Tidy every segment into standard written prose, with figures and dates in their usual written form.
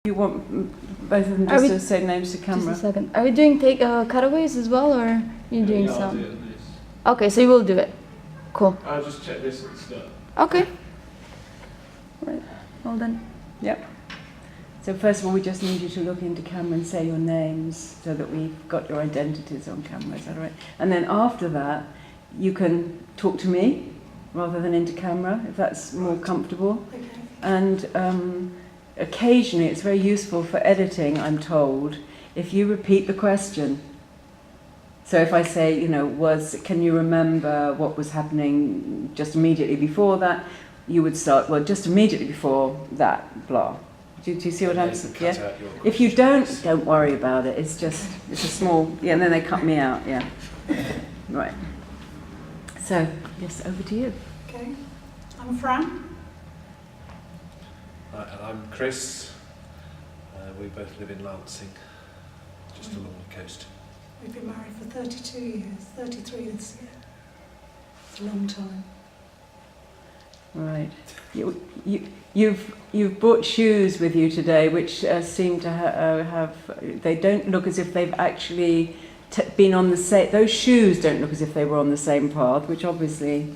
You want both of them just to say names to camera? Just a second. Are we doing cutaways as well, or are you doing I'll some? do it on this. Okay, so you will do it. Cool. I'll just check this and stuff. Okay. Right. Well done. Yep. So first of all, we just need you to look into camera and say your names so that we've got your identities on camera. Is that all right? And then after that, you can talk to me rather than into camera, if that's more comfortable. Okay. And occasionally, it's very useful for editing, I'm told, if you repeat the question. So if I say, can you remember what was happening just immediately before that? You would start, well, just immediately before that, blah. Do you see what I'm saying? Yeah. If you don't worry about it. It's a small, and then they cut me out, yeah. Right. So, yes, over to you. Okay. I'm Fran. And I'm Chris. We both live in Lancing, just along the coast. We've been married for 32 years, 33 this year. It's a long time. Right. You've brought shoes with you today, which seem to have. They don't look as if they've actually been on the same. Those shoes don't look as if they were on the same path, which obviously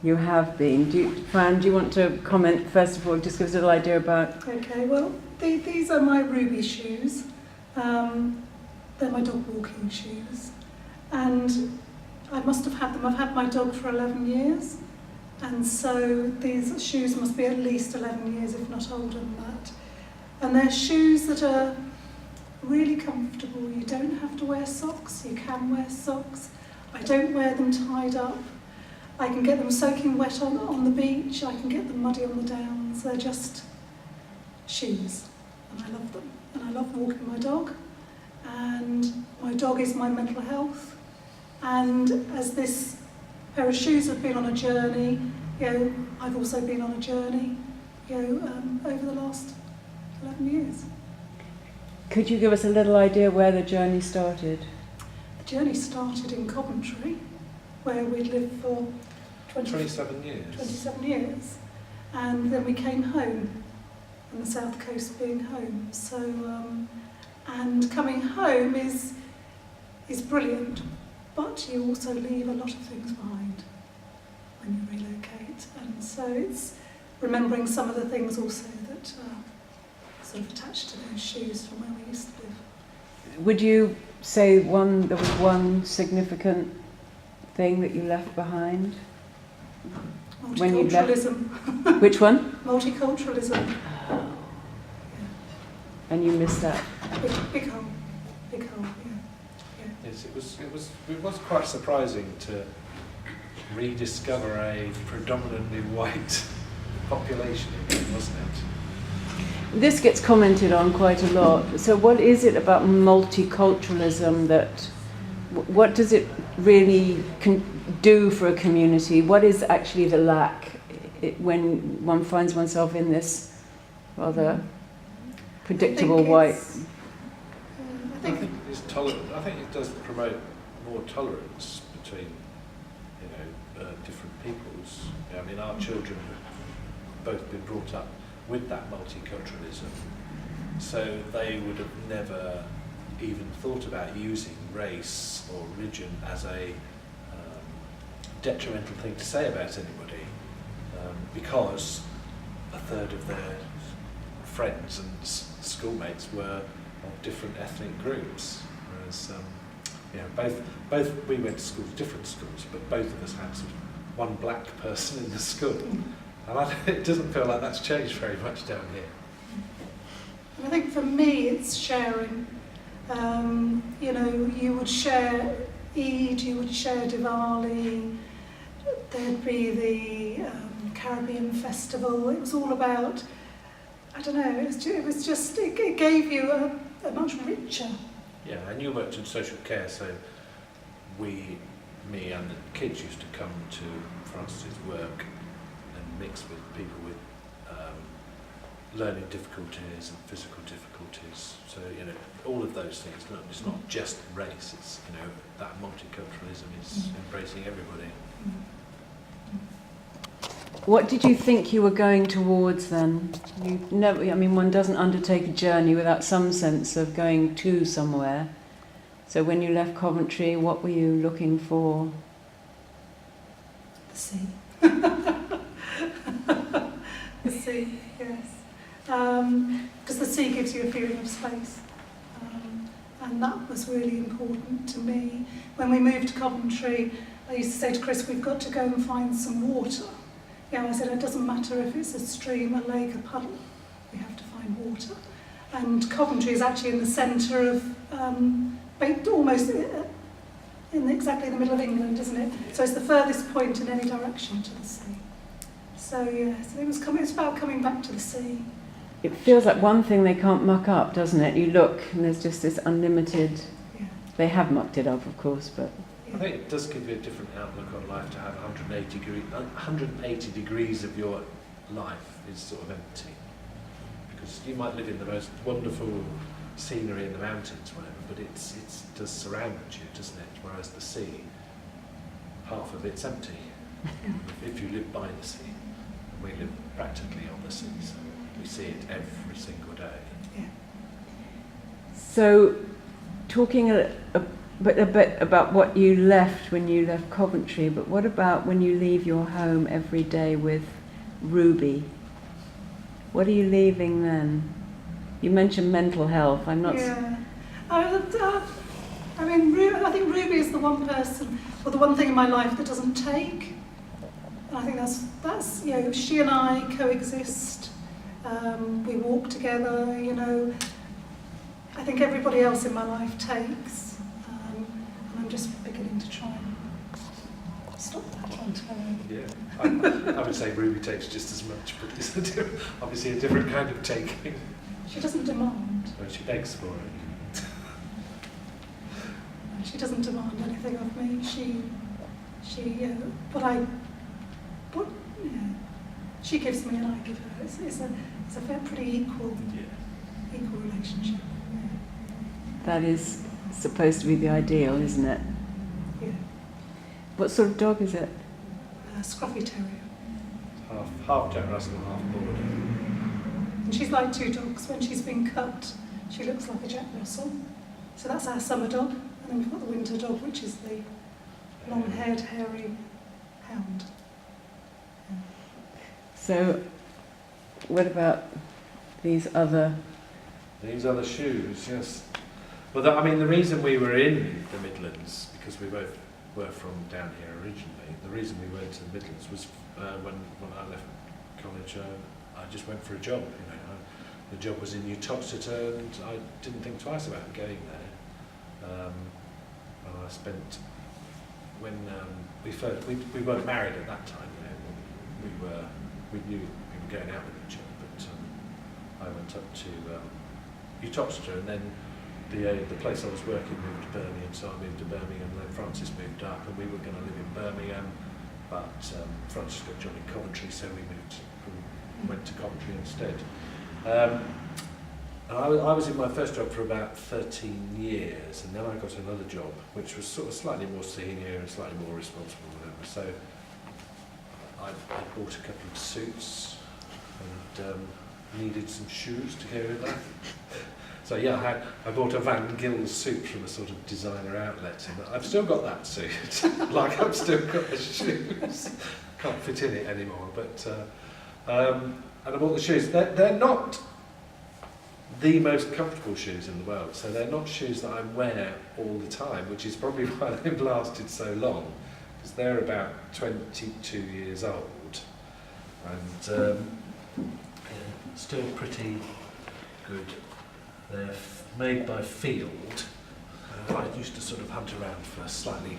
you have been. Fran, do you want to comment first of all? Just give us a little idea about. Okay. Well, these are my Ruby shoes. They're my dog walking shoes, and I must have had them. I've had my dog for 11 years. And so these shoes must be at least 11 years, if not older than that. And they're shoes that are really comfortable. You don't have to wear socks. You can wear socks. I don't wear them tied up. I can get them soaking wet on the beach. I can get them muddy on the downs. They're just shoes. And I love them. And I love walking my dog. And my dog is my mental health. And as this pair of shoes have been on a journey, I've also been on a journey, over the last 11 years. Could you give us a little idea where the journey started? The journey started in Coventry, where we'd lived for 27 years. 27 years. And then we came home, and the South Coast being home. So, and coming home is brilliant. But you also leave a lot of things behind when you relocate. And so it's remembering some of the things also that are sort of attached to those shoes from where we used to live. Would you say there was one significant thing that you left behind? When you left? Multiculturalism. Which one? Multiculturalism. And you missed that? Big hole. Big hole, yeah. Yes, it was quite surprising to rediscover a predominantly white population again, wasn't it? This gets commented on quite a lot. So what is it about multiculturalism what does it really do for a community? What is actually the lack when one finds oneself in this rather predictable white? I think it's I think it does promote more tolerance between, different peoples. I mean, our children have both been brought up with that multiculturalism, so they would have never even thought about using race or religion as a detrimental thing to say about anybody, because a third of their friends and schoolmates were of different ethnic groups, whereas both we went to schools, different schools, but both of us had sort of one black person in the school, and it doesn't feel like that's changed very much down here. I think for me it's sharing. You would share Eid, you would share Diwali, there'd be the Caribbean festival. It was all about, I don't know, it gave you a much richer. Yeah, and you worked in social care, so me and the kids used to come to Francis's work and mix with people with learning difficulties and physical difficulties. So, all of those things. It's not just race, it's, that multiculturalism is embracing everybody. What did you think you were going towards then? You never, I mean, one doesn't undertake a journey without some sense of going to somewhere. So when you left Coventry, what were you looking for? The sea. The sea, yes. Because the sea gives you a feeling of space. And that was really important to me. When we moved to Coventry, I used to say to Chris, we've got to go and find some water. Yeah, I said, it doesn't matter if it's a stream, a lake, a puddle, we have to find water. And Coventry is actually in the centre of, almost in exactly the middle of England, isn't it? So it's the furthest point in any direction to the sea. So yes, it's about coming back to the sea. It feels like one thing they can't muck up, doesn't it? You look and there's just this unlimited... Yeah. They have mucked it up, of course, but... I think it does give you a different outlook on life to have 180 degrees of your life is sort of empty. Because you might live in the most wonderful scenery in the mountains, whatever, but it does surround you, doesn't it? Whereas the sea, half of it's empty. If you live by the sea, and we live practically on the sea, so we see it every single day. Yeah. So, talking a bit about what you left when you left Coventry, but what about when you leave your home every day with Ruby? What are you leaving then? You mentioned mental health. I'm not... Yeah. I mean, I think Ruby is the one person, or the one thing in my life that doesn't take. And I think that's you know, she and I coexist. We walk together, you know. I think everybody else in my life takes. And I'm just beginning to try and stop that on her. Yeah, I would say Ruby takes just as much, but it's obviously a different kind of taking. She doesn't demand. Well, she begs for it. She doesn't demand anything of me. She gives me and I give her. It's a pretty equal relationship. That is supposed to be the ideal, isn't it? Yeah. What sort of dog is it? Scruffy Terrier. Half Jack Russell, half Border. And she's like two dogs. When she's been cut, she looks like a Jack Russell. So that's our summer dog. And then we've got the winter dog, which is the long-haired, hairy hound. So, what about these other... These are the shoes, yes. Well, I mean, the reason we were in the Midlands, because we both were from down here originally, the reason we went to the Midlands was when I left college, I just went for a job. You know, the job was in Uttoxeter, and I didn't think twice about going there. And I spent when we weren't married at that time. You know, we knew we were going out with each other, but I went up to Uttoxeter, and then the place I was working moved to Birmingham, so I moved to Birmingham, and then Francis moved up, and we were going to live in Birmingham, but Francis got a job in Coventry, so we went to Coventry instead. And I was in my first job for about 13 years, and then I got another job, which was sort of slightly more senior and slightly more responsible, whatever. So I bought a couple of suits and needed some shoes to go with that. So yeah, I bought a Van Gill suit from a sort of designer outlet, and I've still got that suit. Like I've still got the shoes. Can't fit in it anymore, but and I bought the shoes. They're not the most comfortable shoes in the world, so they're not shoes that I wear all the time, which is probably why they've lasted so long, because they're about 22 years old, and still pretty good. They're made by Field. I used to sort of hunt around for slightly,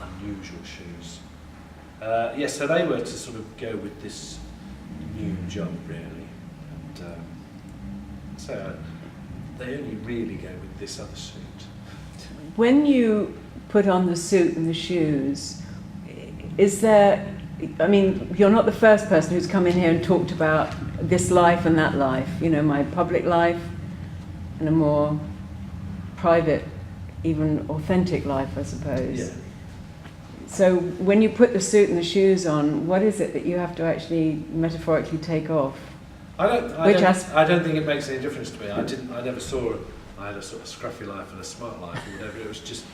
unusual shoes. Yes, so they were to sort of go with this new job, really. And so they only really go with this other suit. When you put on the suit and the shoes, is there... I mean, you're not the first person who's come in here and talked about this life and that life, my public life and a more private, even authentic life, I suppose. Yeah. So when you put the suit and the shoes on, what is it that you have to actually metaphorically take off? I Which don't think it makes any difference to me. I never saw I had a sort of scruffy life and a smart life or whatever. It was just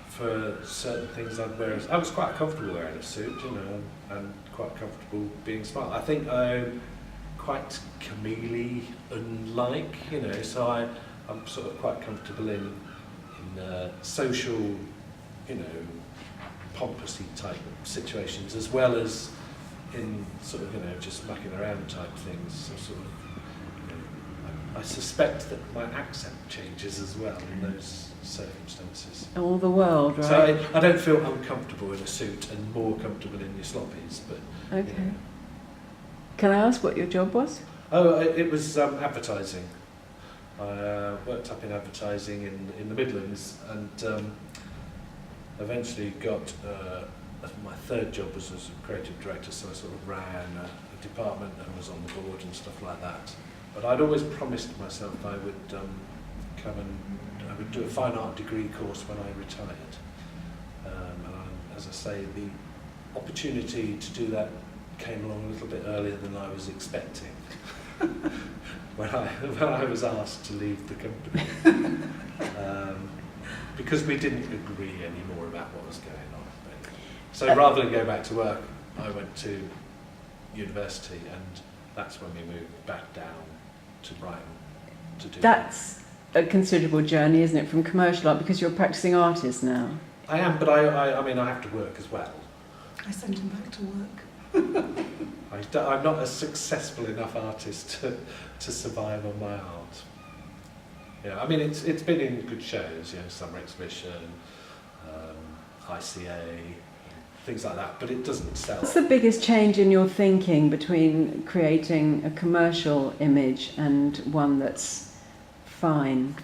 for certain things I'd wear. I was quite comfortable wearing a suit, you know, and quite comfortable being smart. I think I'm quite chameleon-like, you know, so I'm sort of quite comfortable in social, you know, pompousy type situations, as well as in sort of, you know, just mucking around type things. So sort of, you know, I suspect that my accent changes as well in those circumstances. All the world, right? So I don't feel uncomfortable in a suit and more comfortable in your sloppies, but... Okay. You know. Can I ask what your job was? Oh, it was advertising. I worked up in advertising in the Midlands, and eventually got my third job was as a creative director, so I sort of ran a department and was on the board and stuff like that. But I'd always promised myself I would I would do a fine art degree course when I retired. As I say, the opportunity to do that came along a little bit earlier than I was expecting. when I was asked to leave the company, because we didn't agree anymore about what was going on. So rather than go back to work, I went to university, and that's when we moved back down to Brighton to do That's a considerable journey, isn't it, from commercial art, because you're a practicing artist now? I am, but I mean, I have to work as well. I sent him back to work. I'm not a successful enough artist to survive on my art. Yeah, I mean, it's been in good shows, you know, Summer Exhibition, ICA, things like that, but it doesn't sell. What's the biggest change in your thinking between creating a commercial image and one that's fine?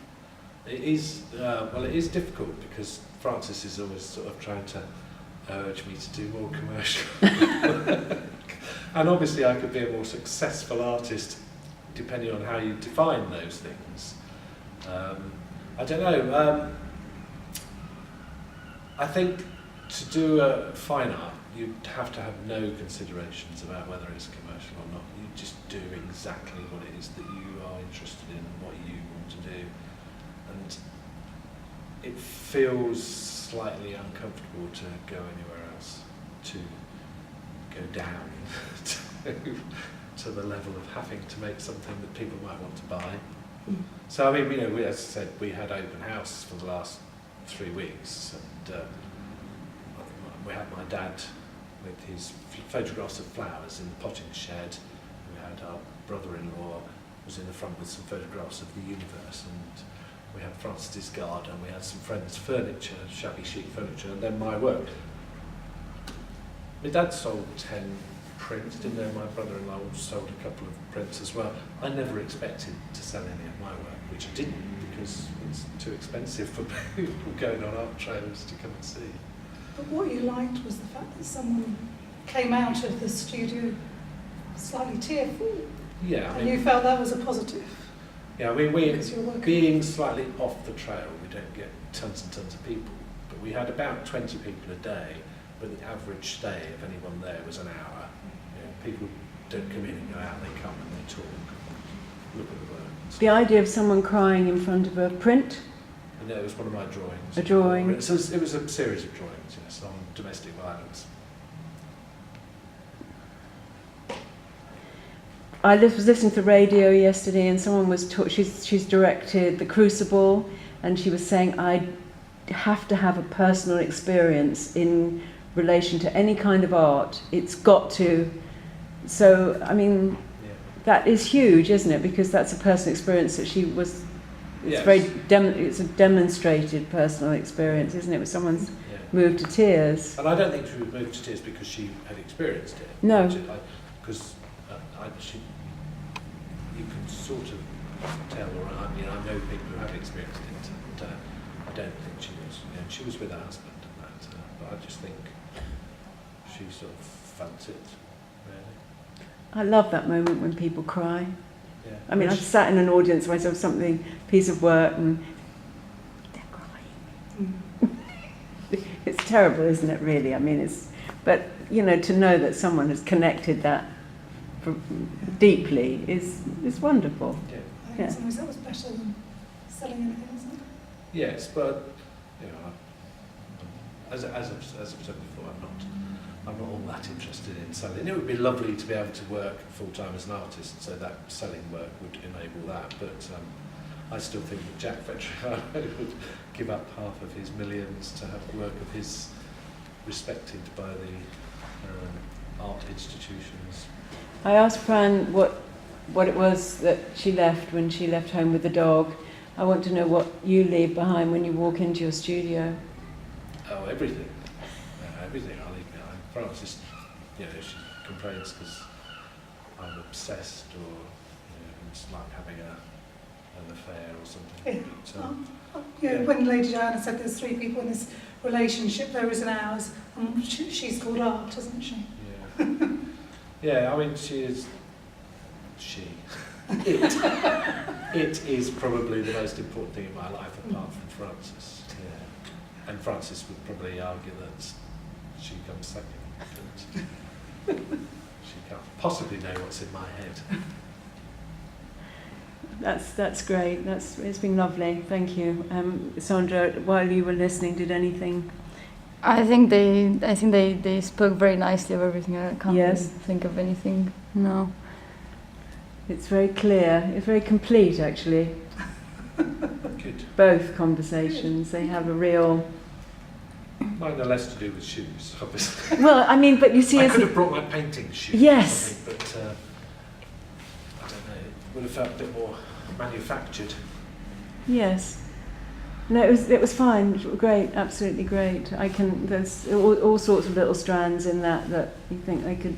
It is, well, it is difficult because Francis is always sort of trying to urge me to do more commercial work. And obviously I could be a more successful artist depending on how you define those things. I don't know. I think to do a fine art, you'd have to have no considerations about whether it's commercial or not. You just do exactly what it is that you are interested in and what you want to do. And it feels slightly uncomfortable to go anywhere else, to go down to the level of having to make something that people might want to buy. So I mean, you know, as I said, we had open house for the last 3 weeks, and we had my dad with his photographs of flowers in the potting shed. We had our brother-in-law was in the front with some photographs of the universe, and we had Francis's garden. We had some friends' furniture, shabby chic furniture, and then my work. My dad sold 10 prints, didn't know my brother-in-law sold a couple of prints as well. I never expected to sell any of my work, which I didn't, because it's too expensive for people going on art trails to come and see. But what you liked was the fact that someone came out of the studio slightly tearful, Yeah, I and mean, you felt that was a positive. yeah, I mean, Because you're working. being slightly off the trail, we don't get tons and tons of people, but we had about 20 people a day, but the average stay of anyone there was an hour. You know, people don't come in and go out, they come and they talk, look at the work. The idea of someone crying in front of a print? And it was one of my drawings. A drawing? So it was a series of drawings, yes, on domestic violence. I was listening to the radio yesterday, and someone was she's directed The Crucible, and she was saying, I have to have a personal experience in relation to any kind of art. It's got to. So, I mean, Yeah. that is huge, isn't it? Because that's a personal experience that she was. It's Yes. it's a demonstrated personal experience, isn't it? Where someone's Yeah. moved to tears. And I don't think she was moved to tears because she had experienced it. No. Because you can sort of tell, or I mean, I know people who have experienced it, and I don't think she was. You know, she was with her husband and that, but I just think she sort of felt it, really. I love that moment when people cry. Yeah. I mean, I've sat in an audience where I saw something, piece of work, and they're crying. It's terrible, isn't it? Really, I mean, but you know, to know that someone has connected that deeply is wonderful. Yeah. I think Yeah. in some ways that was better than selling anything, isn't it? Yes, but you know, as I've said before, I'm not all that interested in selling. It would be lovely to be able to work full time as an artist, so that selling work would enable that. But I still think that Jack Vetriano would give up half of his millions to have work of his respected by the art institutions. I asked Fran what it was that she left when she left home with the dog. I want to know what you leave behind when you walk into your studio. Oh, everything. Everything I leave behind. Frances, you know, she complains because I'm obsessed or it's like having an affair or something. Yeah. But, You know, Yeah. when Lady Diana said there's 3 people in this relationship, there isn't ours, and she's called Art, isn't she? yeah. Yeah, I mean, it is probably the most important thing in my life apart from Frances. Yeah. And Frances would probably argue that she comes second. But she can't possibly know what's in my head. That's great. It's been lovely. Thank you, Sandra. While you were listening, did anything? I think they spoke very nicely of everything. I can't Yes. really think of anything. No. It's very clear. It's very complete, actually. Good. Both conversations. They have a real. Mine are less to do with shoes, obviously. Well, I mean, but you see, I as could have brought my painting shoes. Yes. Or something, but I don't know. It would have felt a bit more manufactured. yes. No, it was fine. It was great, absolutely great. There's all sorts of little strands in that you think they could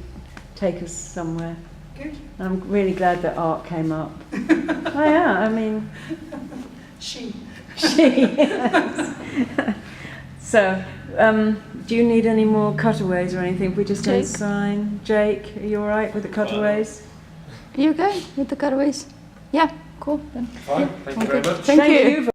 take us somewhere. Good. I'm really glad that art came up. Oh yeah, I mean, She. yes. So, do you need any more cutaways or anything? If we just don't Jake? sign. Jake, are you all right with the cutaways? Are you okay with the cutaways? Yeah, cool then. Fine, thank you very much. Thank you.